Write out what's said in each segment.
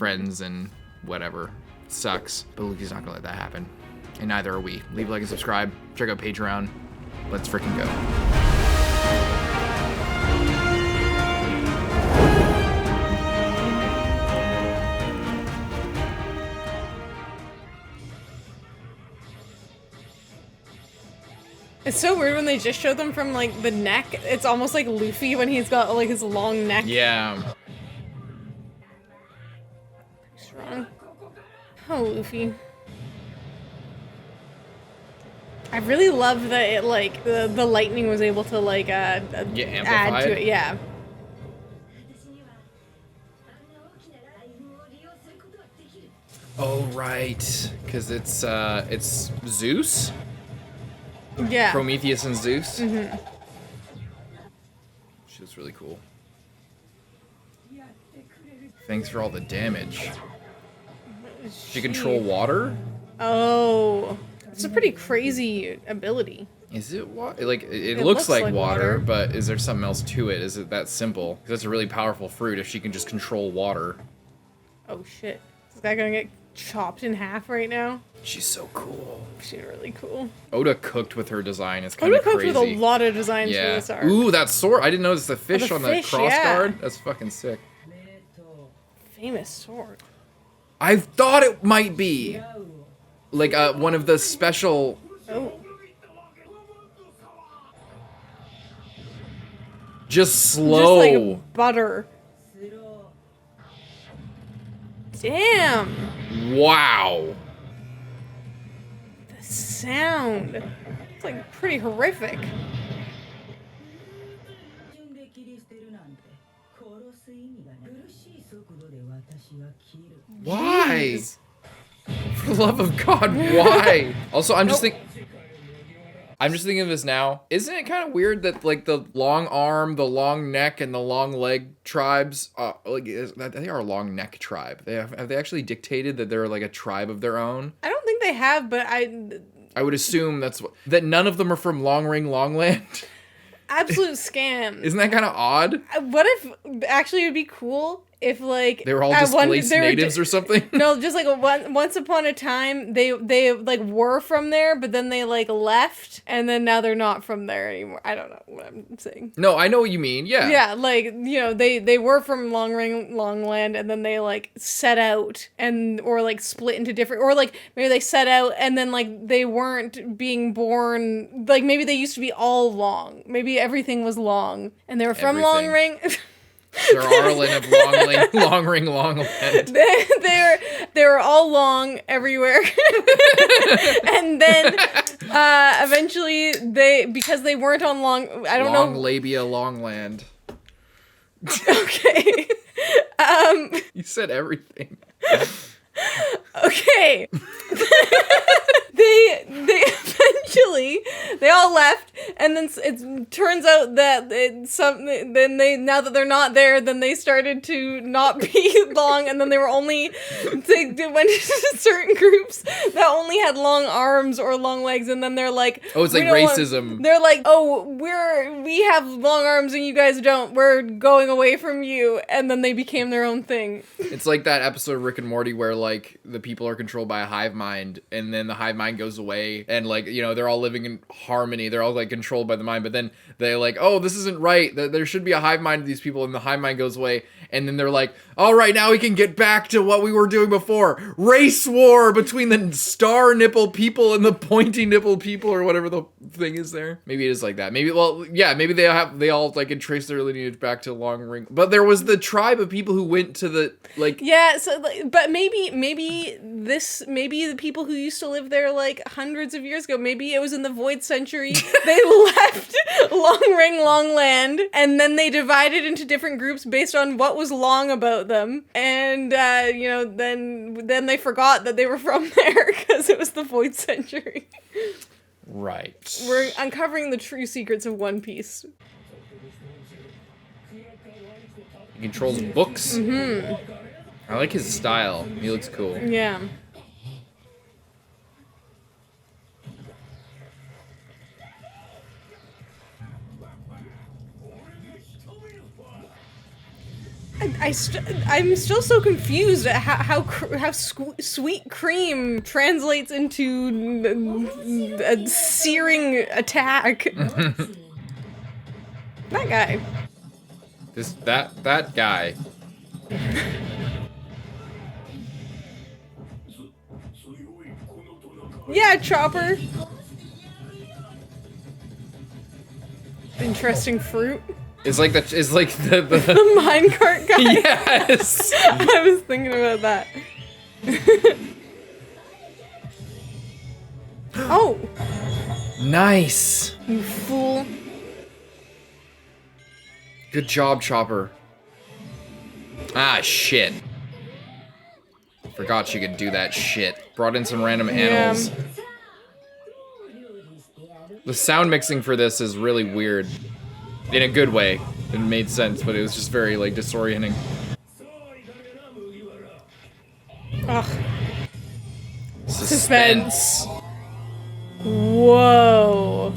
friends and whatever. It sucks, but Luffy's not gonna let that happen. And neither are we. Leave a like and subscribe. Check out Patreon. Let's freaking go. It's so weird when they just show them from, like, the neck. It's almost like Luffy when he's got, like, his long neck. Yeah. Strong. Oh, Luffy. I really love that it, like, the lightning was able to, like, add to it. Yeah. Oh, right. Because it's Zeus? Yeah. Prometheus and Zeus? Mm-hmm. Shit's really cool. Thanks for all the damage. She control water? Oh. It's a pretty crazy ability. Is it water? Like, it looks like water, but is there something else to it? Is it that simple? Because it's a really powerful fruit if she can just control water. Oh, shit. Is this guy gonna get chopped in half right now? She's so cool. She's really cool. Oda cooked with her design. It's kind of crazy. Oda cooked with a lot of designs for this arc. Ooh, that sword. I didn't notice the fish on the cross guard. That's fucking sick. Famous sword. I thought it might be like one of the special. Oh. Just slow. Just like butter. Damn. Wow. The sound. It's like pretty horrific. Why? For the love of God, why? Also, I'm just thinking of this now. Isn't it kind of weird that like the long arm, the long neck, and the long leg tribes, they are a long neck tribe. Have they actually dictated that they're like a tribe of their own? I don't think they have, but I would assume that none of them are from Long Ring Longland. Absolute scam. Isn't that kind of odd? What if actually it would be cool if like they were all displaced natives or something? No, just like once upon a time they like were from there, but then they like left, and then now they're not from there anymore. I don't know what I'm saying. No, I know what you mean. Yeah. Yeah, like, you know, they were from Long Ring Longland, and then they like set out or like split into different, or like maybe they set out and then like they weren't being born. Like maybe they used to be all long. Maybe everything was long, and they were from Long Ring. They're Arlen of Long Ring Longland. They were all long everywhere. And then eventually because they weren't on long labia Longland. Okay. You said everything. Okay. They eventually all left, and then it turns out that now that they're not there, then they started to not be long, and then they went into certain groups that only had long arms or long legs, and then they're like, oh, it's like racism. They're like, oh, we have long arms and you guys don't. We're going away from you, and then they became their own thing. It's like that episode of Rick and Morty where like the people are controlled by a hive mind, and then the hive mind goes away, and like, you know, they're all living in harmony. They're all like controlled by the mind, but then they're like, oh, this isn't right. There should be a hive mind of these people, and the hive mind goes away, and then they're like, all right, now we can get back to what we were doing before. Race war between the star nipple people and the pointy nipple people, or whatever the thing is there. Maybe it is like that. Maybe they all like can trace their lineage back to Long Ring. But there was the tribe of people who went to the like. Yeah, so but maybe the people who used to live there like hundreds of years ago, maybe it was in the Void Century. They left Long Ring Longland, and then they divided into different groups based on what was long about them, and you know, then they forgot that they were from there because it was the Void Century. Right. We're uncovering the true secrets of One Piece. He controls books. Mm-hmm. I like his style. He looks cool. Yeah. I I'm still so confused at how sweet cream translates into a searing attack. That guy. That guy. Yeah, Chopper. Interesting fruit. It's like the The minecart guy. Yes. I was thinking about that. Oh. Nice. You fool. Good job, Chopper. Ah, shit. Forgot she could do that shit. Brought in some random animals. Yeah. The sound mixing for this is really weird. In a good way. It made sense, but it was just very, like, disorienting. Ugh. Suspense. Whoa.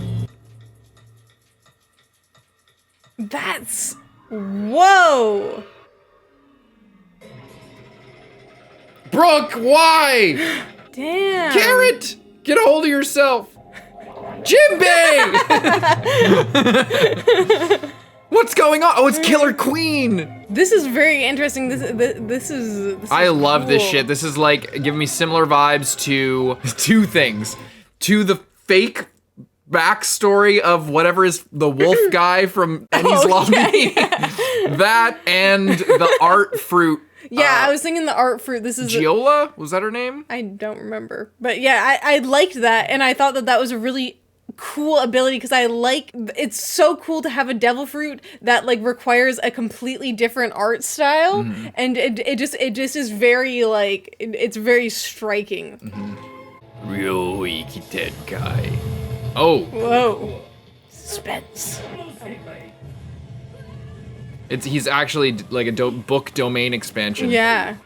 That's... Whoa. Brook, why? Damn. Carrot! Get a hold of yourself! Jimbei! What's going on? Oh, it's Killer Queen! This is very interesting. This is I love this cool. shit. This is like giving me similar vibes to two things. To the fake backstory of whatever is the wolf guy from Enies Lobby. That and the art fruit. Yeah, I was thinking the art fruit. This is Giola? Was that her name? I don't remember. But yeah, I liked that, and I thought that was a really cool ability because it's so cool to have a devil fruit that like requires a completely different art style, and it just is very like it's very striking. Ryoi Kitenkai. Oh, Whoa, suspense. he's actually like a book domain expansion. Yeah.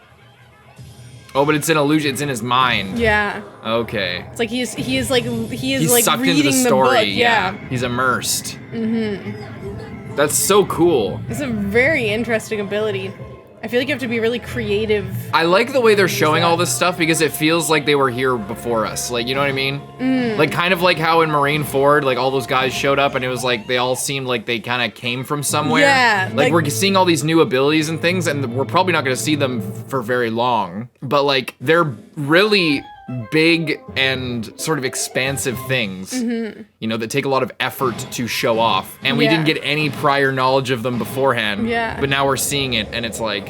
Oh, but it's an illusion. It's in his mind. Yeah. Okay. It's like he is He's like sucked reading into the story. book. Yeah. He's immersed. Mm-hmm. That's so cool. It's a very interesting ability. I feel like you have to be really creative. I like the way they're showing all this stuff because it feels like they were here before us. Like, you know what I mean? Like, kind of like how in Marineford, like, all those guys showed up and it was like, they all seemed like they kind of came from somewhere. Yeah. Like, we're seeing all these new abilities and things, and we're probably not going to see them for very long. But, like, they're really big and sort of expansive things, you know, that take a lot of effort to show off. And we didn't get any prior knowledge of them beforehand. Yeah. But now we're seeing it, and it's like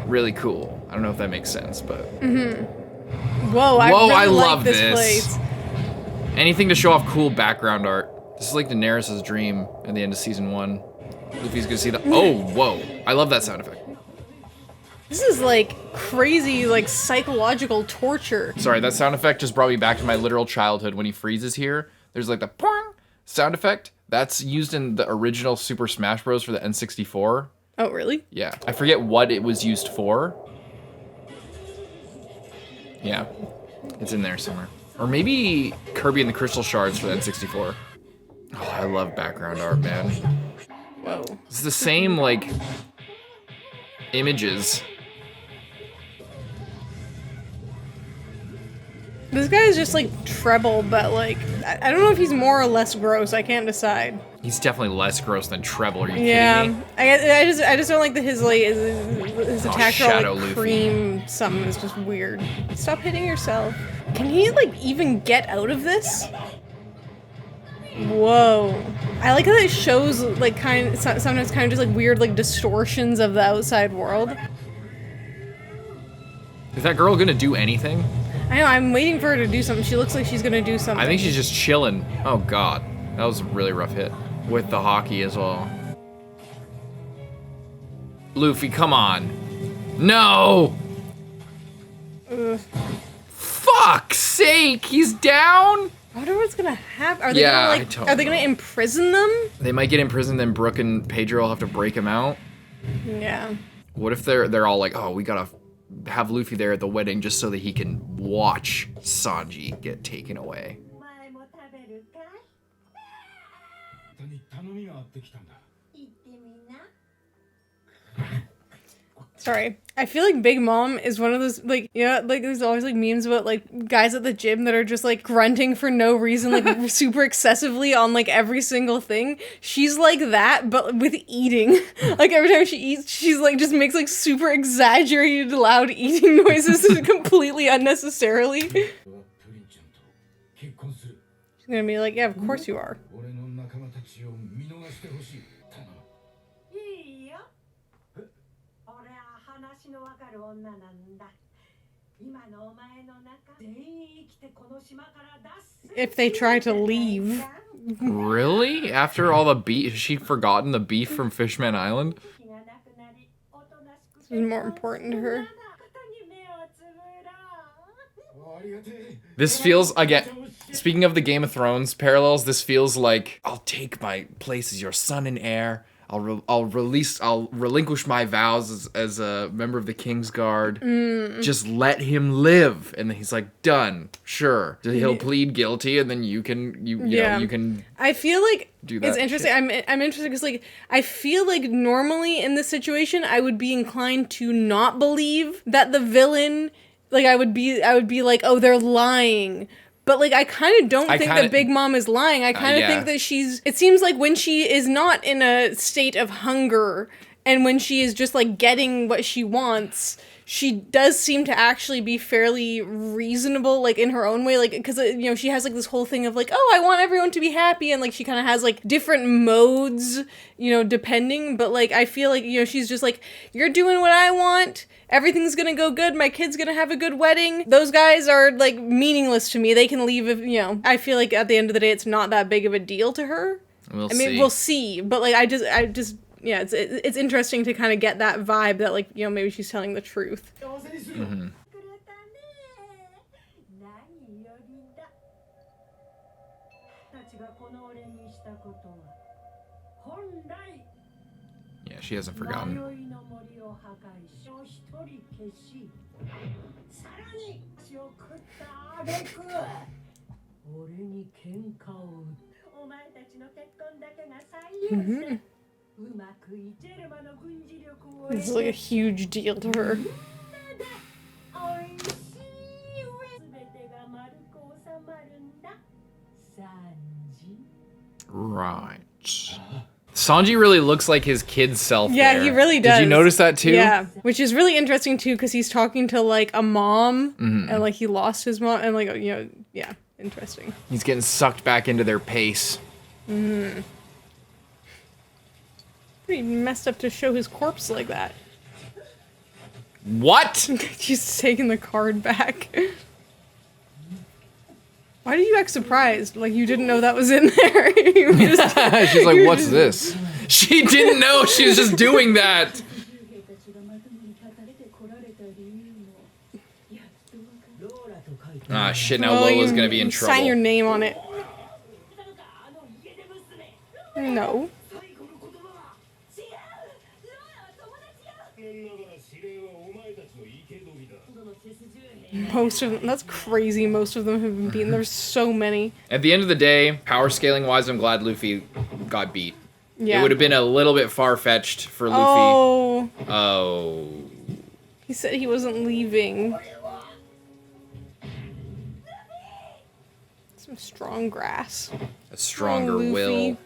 really cool. I don't know if that makes sense, but Whoa, I really I like love this this. place. Anything to show off cool background art. This is like Daenerys' dream at the end of season 1. Luffy's gonna see the whoa. I love that sound effect. This is like crazy, like psychological torture. Sorry, that sound effect just brought me back to my literal childhood when he freezes here. There's like the poing sound effect. That's used in the original Super Smash Bros. For the N64. Oh, really? Yeah. I forget what it was used for. Yeah. It's in there somewhere. Or maybe Kirby and the Crystal Shards for the N64. Oh, I love background art, man. Whoa. It's the same, like, images. This guy is just like Treble, but like, I don't know if he's more or less gross. I can't decide. He's definitely less gross than Treble. Are you Yeah, kidding me? I just don't like that his attacks are all Shadow like Luffy. cream. Something is just weird. Stop hitting yourself. Can he like even get out of this? Whoa. I like how it shows like sometimes kind of just like weird like distortions of the outside world. Is that girl gonna do anything? I know, I'm waiting for her to do something. She looks like she's gonna do something. I think she's just chilling. Oh god. That was a really rough hit. With the hockey as well. Luffy, come on. No! Ugh. Fuck's sake! He's down? I wonder what's gonna happen. Are they Yeah, gonna I like don't are they gonna know. imprison them? They might get imprisoned, then Brook and Pedro will have to break him out. Yeah. What if they're all like, oh, we gotta have Luffy there at the wedding just so that he can watch Sanji get taken away. 前も食べるかい？人に頼みがあってきたんだ。言ってみな。Sorry. I feel like Big Mom is one of those, like, you know, like, there's always, like, memes about, like, guys at the gym that are just, like, grunting for no reason, like, super excessively on, like, every single thing. She's like that, but with eating. Like, every time she eats, she's, like, just makes, like, super exaggerated loud eating noises completely unnecessarily. She's gonna be like, yeah, of course you are. いいよ。俺は話のわかる女なんだ。今のお前の中全員生きてこの島から脱出。 If they try to leave. Really? After all the beef, she'd forgotten the beef from Fishman Island? This is more important to her. This feels, again, speaking of the Game of Thrones parallels, this feels like, I'll take my place as your son and heir. I'll relinquish my vows as a member of the King's Guard. Just let him live. And then he's like, done. Sure. He'll plead guilty, and then you can, you know, you can. I feel like do that it's interesting. I'm interested because, like, I feel like normally in this situation, I would be inclined to not believe that the villain, like, I would be like, oh, they're lying. But, like, I kind of don't think that Big Mom is lying. I kind of think that it seems like when she is not in a state of hunger and when she is just, like, getting what she wants, she does seem to actually be fairly reasonable, like, in her own way. Like, because, you know, she has, like, this whole thing of, like, oh, I want everyone to be happy. And, like, she kind of has, like, different modes, you know, depending. But, like, I feel like, you know, she's just like, you're doing what I want. Everything's gonna go good. My kid's gonna have a good wedding. Those guys are, like, meaningless to me. They can leave if, you know. I feel like at the end of the day, it's not that big of a deal to her. We'll see. We'll see. But, like, I just, yeah, it's interesting to kind of get that vibe that, like, you know, maybe she's telling the truth. Mm-hmm. Yeah, she hasn't forgotten. This is like a huge deal to her. Right. Sanji really looks like his kid self. Yeah, there. he really does. Did you notice that too? Yeah, which is really interesting too, because he's talking to, like, a mom, and, like, he lost his mom, and, like, you know, yeah, interesting. He's getting sucked back into their pace. Pretty messed up to show his corpse like that. What? She's taking the card back. Why did you act surprised? Like, you didn't know that was in there. You were just, She's like, what's this? She didn't know. She was just doing that. Ah, shit. Now well, Lola's gonna be in trouble. Sign your name on it. No. Most of them, that's crazy. Most of them have been beaten. There's so many. At the end of the day, power scaling wise, I'm glad Luffy got beat. Yeah. It would have been a little bit far-fetched for Luffy. Oh. He said he wasn't leaving. Some strong grass. A stronger Luffy. will.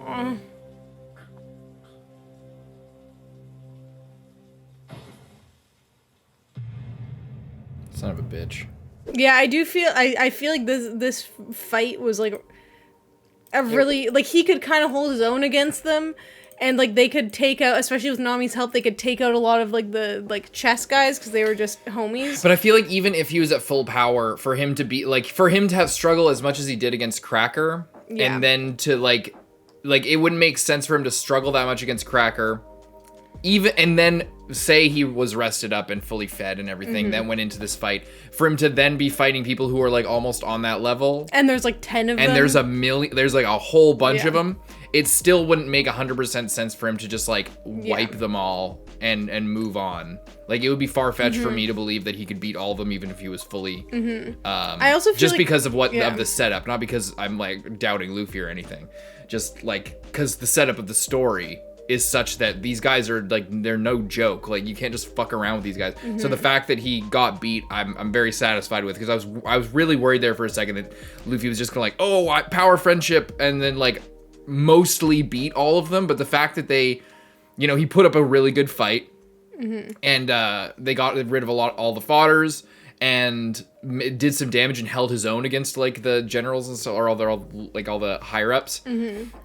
Aww. Son of a bitch. Yeah, I do feel I feel like this fight was like a really, like, he could kind of hold his own against them, and, like, they could take out, especially with Nami's help, they could take out a lot of, like, the, like, chess guys because they were just homies. But I feel like even if he was at full power, for him to be, like, for him to have struggle as much as he did against Cracker, Yeah. and then to, like, it wouldn't make sense for him to struggle that much against Cracker, even, and then say he was rested up and fully fed and everything, then went into this fight, for him to then be fighting people who are, like, almost on that level. And there's, like, 10 of them. And there's like a whole bunch Yeah. of them. It still wouldn't make 100% sense for him to just, like, wipe them all and move on. Like, it would be far-fetched for me to believe that he could beat all of them even if he was fully I also feel just like, because of of the setup, not because I'm like doubting Luffy or anything. Just like because the setup of the story is such that these guys are like, they're no joke. Like, you can't just fuck around with these guys. So the fact that he got beat, I'm very satisfied with, because I was really worried there for a second that Luffy was just gonna like, oh, power friendship, and then like mostly beat all of them. But the fact that they, you know, he put up a really good fight, and they got rid of all the fodders, and did some damage and held his own against like the generals and so, or all the higher ups.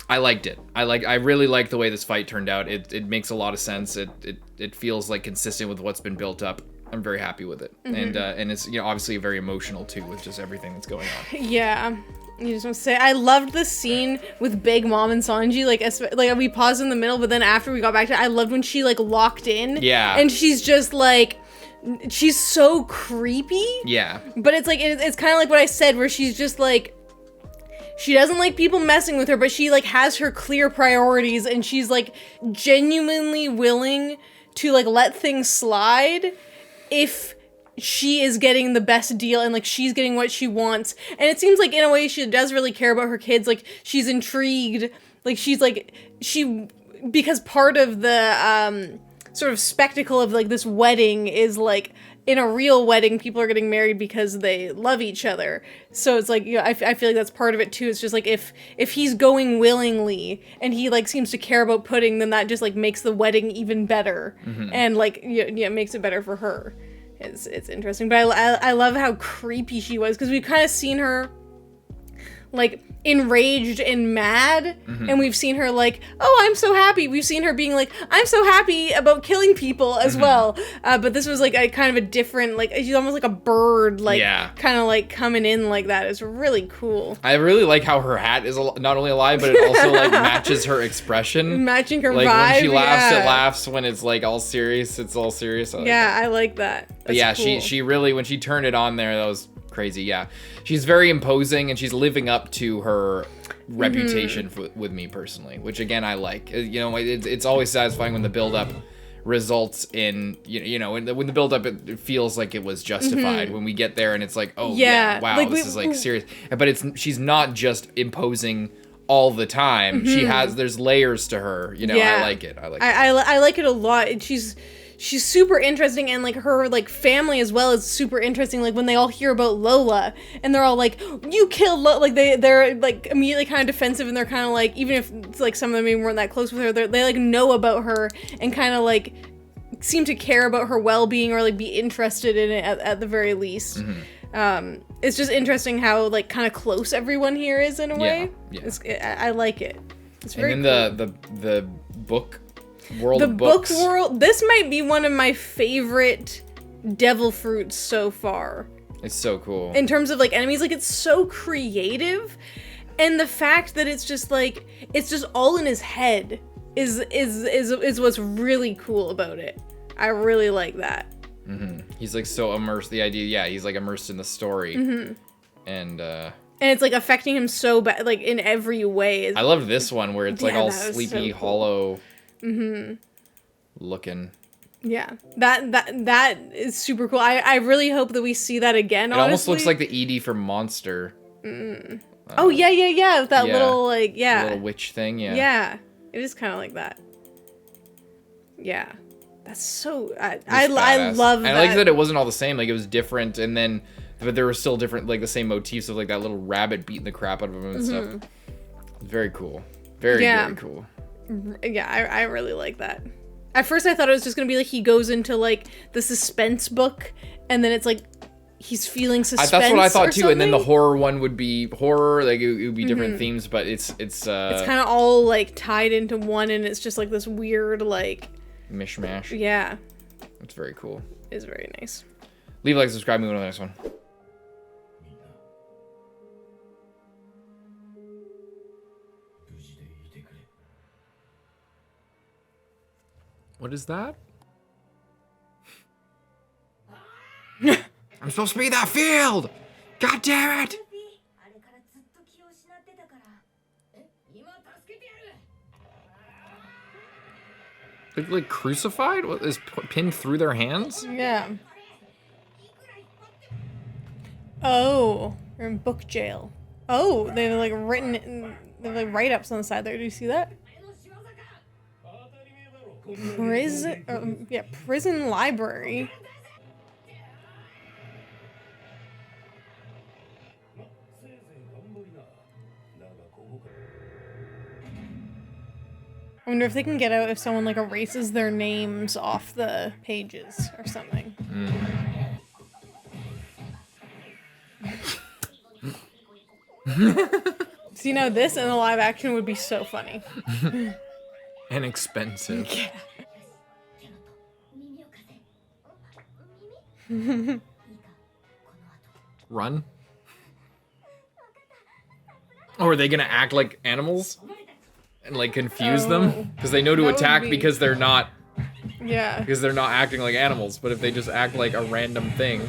I liked it. I really like the way this fight turned out. It makes a lot of sense. It feels like consistent with what's been built up. I'm very happy with it, and it's, you know, obviously very emotional too with just everything that's going on. Yeah. You just want to say, I loved the scene with Big Mom and Sanji, like we paused in the middle, but then after we got back to it, I loved when she like locked in. Yeah. And she's just like, she's so creepy. Yeah. But it's like, it's kind of like what I said, where she's just like, she doesn't like people messing with her, but she like has her clear priorities, and she's like genuinely willing to like let things slide if she is getting the best deal and like she's getting what she wants. And it seems like in a way she does really care about her kids. Like, she's intrigued. Like, she's like, because part of the sort of spectacle of like this wedding is like, in a real wedding, people are getting married because they love each other. So it's like, you know, I feel like that's part of it too. It's just like, if he's going willingly and he like seems to care about pudding, then that just like makes the wedding even better. And like, yeah, makes it better for her. It's interesting. But I love how creepy she was, because we've kind of seen her like enraged and mad, and we've seen her like, oh, I'm so happy. We've seen her being like, I'm so happy about killing people as well. But this was like a kind of a different, like, she's almost like a bird, like, kind of like coming in like that. It's really cool. I really like how her hat is not only alive, but it also like matches her expression. Matching her like, vibe. When she laughs, it laughs. When it's like all serious, it's all serious. I like that. That's but yeah, cool. she really, when she turned it on there, that was crazy. Yeah, she's very imposing, and she's living up to her reputation with me personally, which again I like. You know, it's always satisfying when the build up results in, you know, when the build up, it feels like it was justified. When we get there and it's like, oh yeah, wow, like, this is like serious. But she's not just imposing all the time. There's layers to her, you know. I like it. I like it a lot. And she's super interesting, and like her like family as well is super interesting. Like when they all hear about Lola, and they're all like, you killed Lola, like they're like immediately kind of defensive, and they're kind of like, even if like some of them maybe weren't that close with her, they like know about her and kind of like seem to care about her well-being, or like be interested in it at the very least. It's just interesting how like kind of close everyone here is in a way. I like it. It's very and then cool. the book world, the of books. book world, this might be one of my favorite devil fruits so far. It's so cool in terms of like enemies. Like, it's so creative, and the fact that it's just like, it's just all in his head is what's really cool about it. I really like that. He's like so immersed. The idea, he's like immersed in the story, and it's like affecting him so bad, like in every way. I love this one where it's like all so sleepy, cool. hollow looking. Yeah, that is super cool. I really hope that we see that again. It almost looks like the Edie from Monster. Oh yeah, that little like little witch thing. Yeah, it is kind of like that. Yeah, that's so. I love that. And I like that it wasn't all the same. Like, it was different, and then but there were still different, like the same motifs of like that little rabbit beating the crap out of him and stuff. Very cool. Very cool. Yeah, I really like that. At first I thought it was just gonna be like he goes into like the suspense book, and then it's like he's feeling suspense. That's what I thought too. And then the horror one would be horror, like it would be different themes, but it's kind of all like tied into one, and it's just like this weird like mishmash. Yeah, it's very cool. It's very nice. Leave a like, subscribe, move on to the next one. What is that? I'm supposed to be in that field! God damn it! They're like crucified? What is pinned through their hands? Yeah. Oh, they're in book jail. Oh, they've like they're like write-ups on the side there. Do you see that? Prison, yeah, prison library. I wonder if they can get out if someone like erases their names off the pages or something. See, now this in the live action would be so funny. And expensive. Run? Or are they gonna act like animals? And like confuse them? Because they know to That would attack be- because they're not Yeah. because they're not acting like animals, but if they just act like a random thing.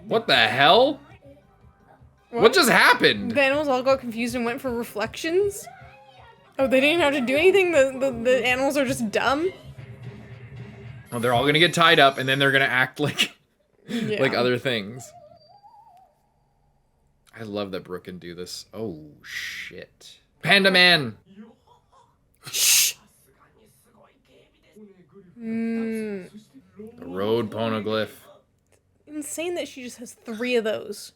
What the hell? What just happened? The animals all got confused and went for reflections? Oh, they didn't have to do anything? The animals are just dumb? Well, they're all gonna get tied up and then they're gonna act like Yeah. like other things. I love that Brook can do this. Oh shit. Panda Man! Shh! The road poneglyph. Insane that she just has 3 of those.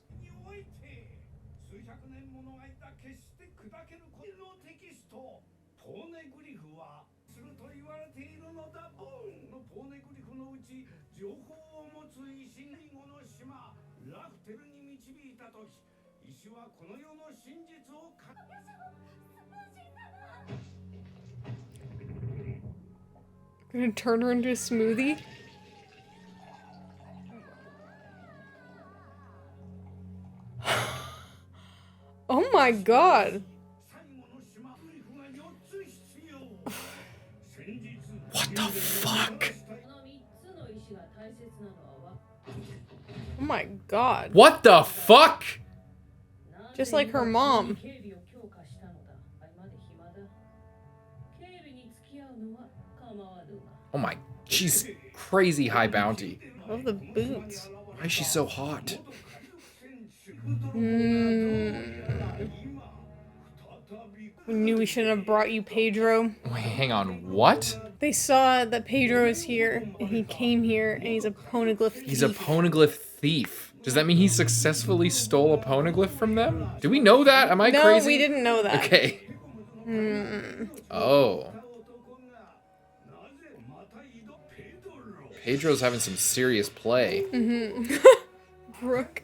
Gonna turn her into a smoothie? Oh my god. What the fuck? Oh my god. What the fuck? Just like her mom. Oh my, she's crazy high bounty. Love the boots. Why is she so hot? We knew we shouldn't have brought you Pedro. Wait, hang on, what? They saw that Pedro is here, and he came here, and he's a poneglyph thief. He's a poneglyph thief. Does that mean he successfully stole a poneglyph from them? Do we know that? Am I No, crazy? we didn't know that. Okay. Oh. Pedro's having some serious play. Brook.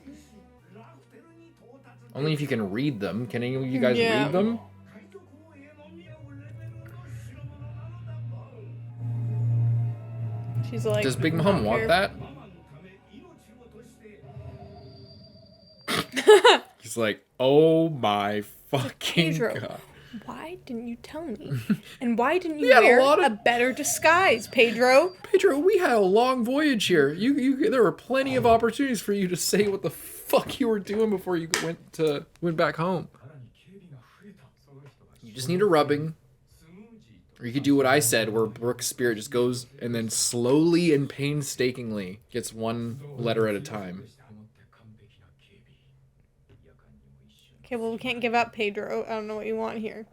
Only if you can read them. Can any of you guys Yeah. read them? She's like, Does Big Mom want that? He's like, oh my fucking Pedro, god. why didn't you tell me? And why didn't you We had a wear lot of- a better disguise, Pedro? Pedro, we had a long voyage here. There were plenty of opportunities for you to say what the fuck you were doing before you went back home. You just need a rubbing. Or you could do what I said, where Brook's spirit just goes and then slowly and painstakingly gets one letter at a time. Okay, well, we can't give up Pedro. I don't know what you want here.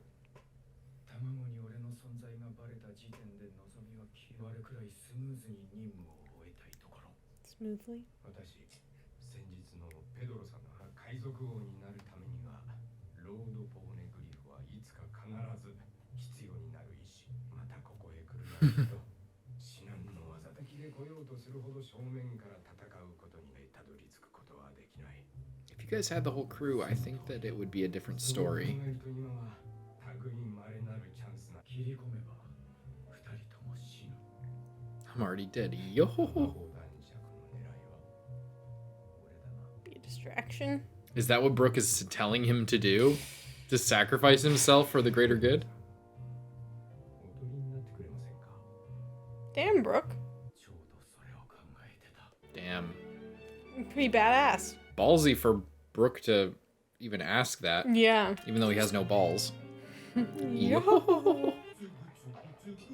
Smoothly. 先日のペドロさんが海賊王になるためにはロード・ポーネグリフはいつか必ず必要になる石またここへ来るなど至難の技的で来ようとするほど正面から戦うことにたどり着くことはできない If you guys had the whole crew, I think that it would be a different story. 今は類いまれなるチャンスな切り込めば二人とも死ぬ I'm already dead. Yo. 砲弾尺の狙いは俺だな Be a distraction. Is that what Brook is telling him to do? To sacrifice himself for the greater good? おとりになってくれませんか Damn, Brook. ちょうどそれを考えてた Damn. Pretty badass. Ballsy for Brook to even ask that, Yeah. even though he has no balls. Yo.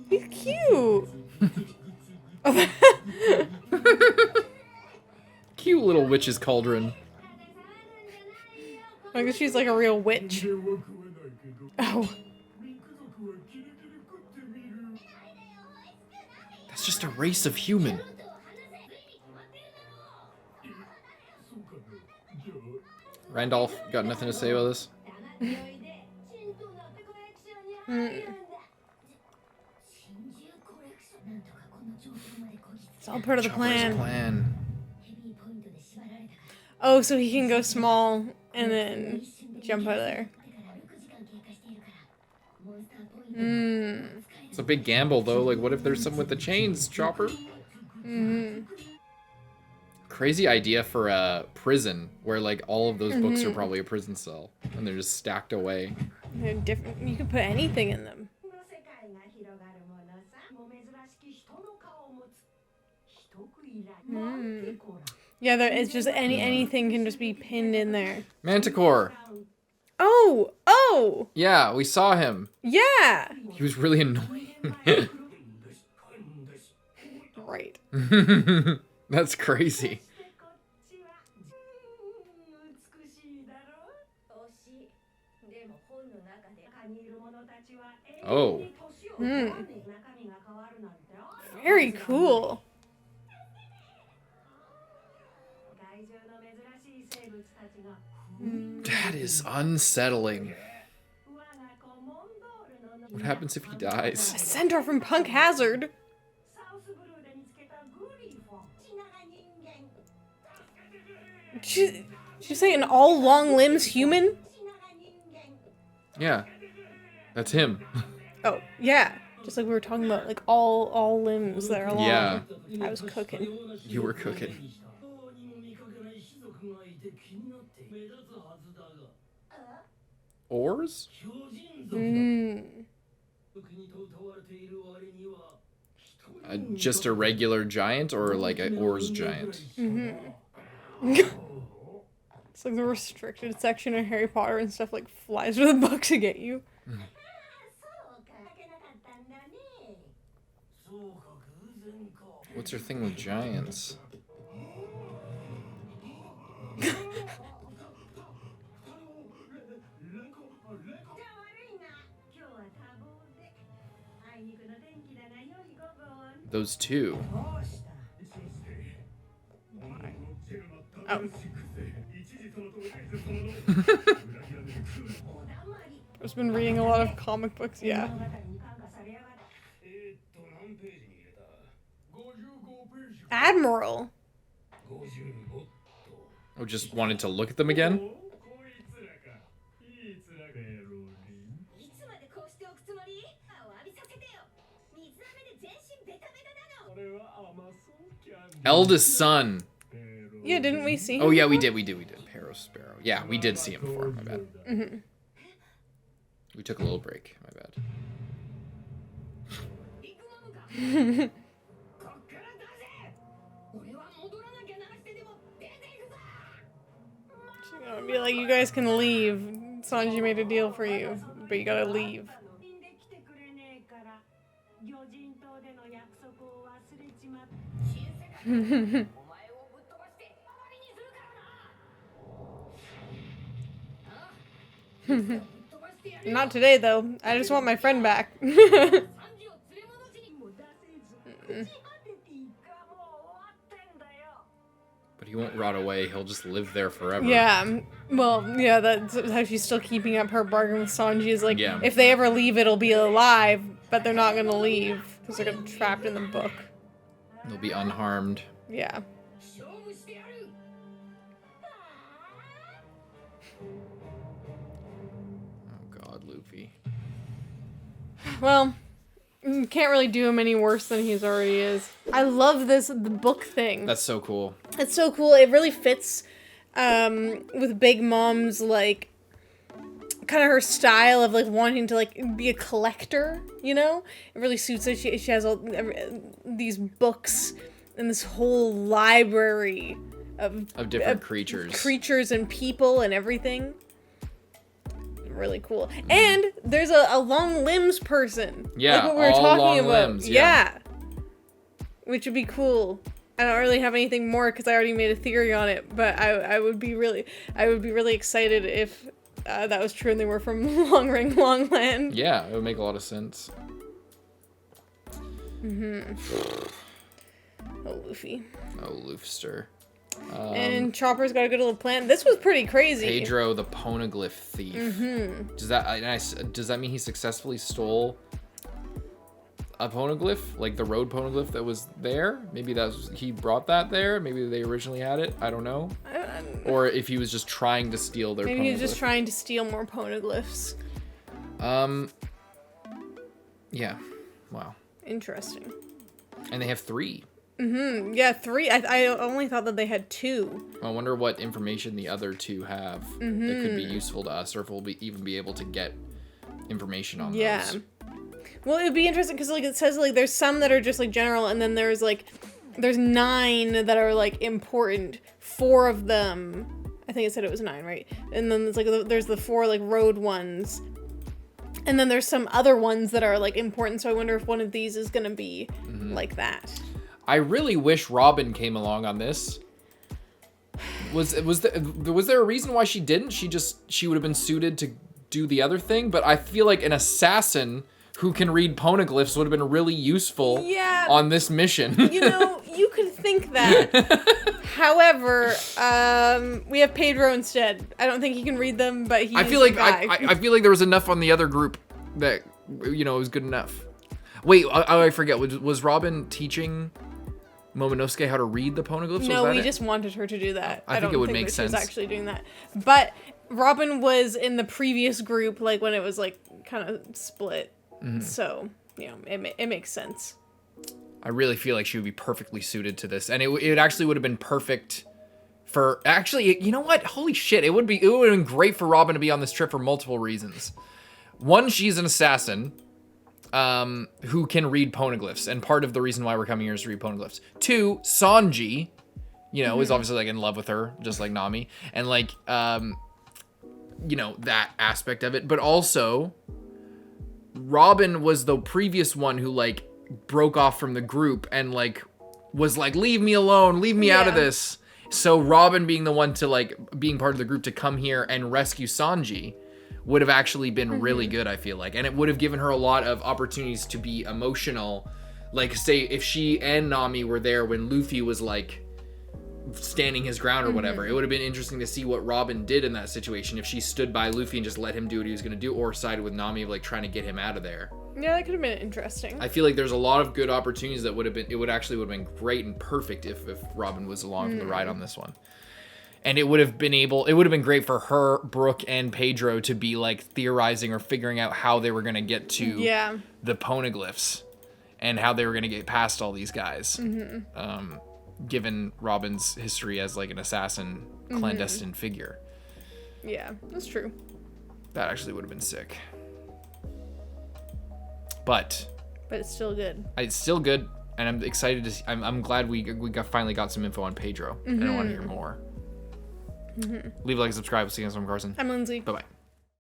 He's cute. Cute little witch's cauldron. I guess she's like a real witch. Oh. That's just a race of human. Randolph, got nothing to say about this? It's all part of the Chopper's plan. Oh, so he can go small and then jump out of there. It's a big gamble, though. Like, what if there's some with the chains, Chopper? Crazy idea for a prison where, like, all of those books are probably a prison cell and they're just stacked away. They're different. You can put anything in them. Yeah, it's just anything can just be pinned in there. Manticore. Oh! Yeah, we saw him. Yeah! He was really annoying. Right. That's crazy. Oh. Very cool. That is unsettling. What happens if he dies? A centaur from Punk Hazard. She's saying all long limbs human? Yeah. That's him. Oh, yeah. Just like we were talking about, like all limbs that are long. Yeah. I was cooking. You were cooking. Oars? Just a regular giant or like an oars giant? It's like the restricted section of Harry Potter and stuff like flies with a book to get you. What's your thing with giants? Those two. Oh. I've been reading a lot of comic books, yeah. Admiral. Oh, just wanted to look at them again? Eldest son. Yeah, didn't we see him? Oh yeah, we did. Perro Sparrow. Yeah, we did see him before. My bad. We took a little break. My bad. She's gonna be like, you guys can leave. Sanji made a deal for you, but you gotta leave. Not today, though. I just want my friend back. But he won't rot away. He'll just live there forever. Yeah. Well, yeah, that's how she's still keeping up her bargain with Sanji. Is like, Yeah. if they ever leave, it'll be alive, but they're not gonna leave because they're gonna be trapped in the book. They'll be unharmed. Yeah. Oh god, Luffy. Well, can't really do him any worse than he's already is. I love the book thing. That's so cool. It's so cool. It really fits with Big Mom's, like, kind of her style of, like, wanting to, like, be a collector, you know? It really suits her. She has all these books and this whole library of Different creatures. Creatures and people and everything. really cool. And there's a long limbs person. Yeah, like what we were all talking long about. limbs, yeah. Which would be cool. I don't really have anything more because I already made a theory on it, but I would be really excited if that was true and they were from Long Ring Long Land. Yeah, it would make a lot of sense. Oh, Luffy. Oh, Luffster. And Chopper's got to go to the plant. This was pretty crazy. Pedro, the poneglyph thief. Does that mean he successfully stole a poneglyph, like the road poneglyph that was there? Maybe he brought that there. Maybe they originally had it. I don't know. Or if he was just trying to steal their. Maybe poneglyph. he was just trying to steal more poneglyphs. Yeah. Wow. Interesting. And they have 3. Yeah, 3. I only thought that they had 2. I wonder what information the other 2 have that could be useful to us, or if we'll even be able to get information on those. Well, it would be interesting because, like, it says, like, there's some that are just, like, general, and then there's 9 that are, like, important. 4 of them, I think it said it was 9, right? And then there's the 4, like, road ones. And then there's some other ones that are, like, important, so I wonder if one of these is gonna be like that. I really wish Robin came along on this. Was there a reason why she didn't? She would have been suited to do the other thing, but I feel like an assassin who can read poneglyphs would have been really useful on this mission. You know, you could think that. However, we have Pedro instead. I don't think he can read them, but he's I feel like the guy. I feel like there was enough on the other group that it was good enough. Wait, I forget. Was Robin teaching Momonosuke how to read the poneglyphs? No, we just wanted her to do that. I think it would make sense. She was actually doing that. But Robin was in the previous group, like when it was like kind of split. So, it makes sense. I really feel like she would be perfectly suited to this, and it actually would have been perfect for. Actually, you know what? Holy shit! It would have been great for Robin to be on this trip for multiple reasons. One, she's an assassin. Who can read poneglyphs, and part of the reason why we're coming here is to read poneglyphs. 2, Sanji, is obviously like in love with her, just like Nami, and like, that aspect of it. But also, Robin was the previous one who like broke off from the group and like was like, leave me alone, leave me out of this. So Robin being the one to like being part of the group to come here and rescue Sanji would have actually been really good, I feel like. And it would have given her a lot of opportunities to be emotional. Like, say, if she and Nami were there when Luffy was, like, standing his ground or whatever, it would have been interesting to see what Robin did in that situation. If she stood by Luffy and just let him do what he was going to do, or sided with Nami, like, trying to get him out of there. Yeah, that could have been interesting. I feel like there's a lot of good opportunities that would have been... It would been great and perfect if Robin was along for the ride on this one. And it would have been great for her, Brook, and Pedro to be like theorizing or figuring out how they were going to get to the poneglyphs and how they were going to get past all these guys. Given Robin's history as like an assassin, clandestine figure. Yeah, that's true. That actually would have been sick. But it's still good. It's still good, and I'm excited to see, I'm glad we finally got some info on Pedro, and I want to hear more. Leave a like, subscribe. See you next time, Carson. I'm Lindsay. Bye-bye.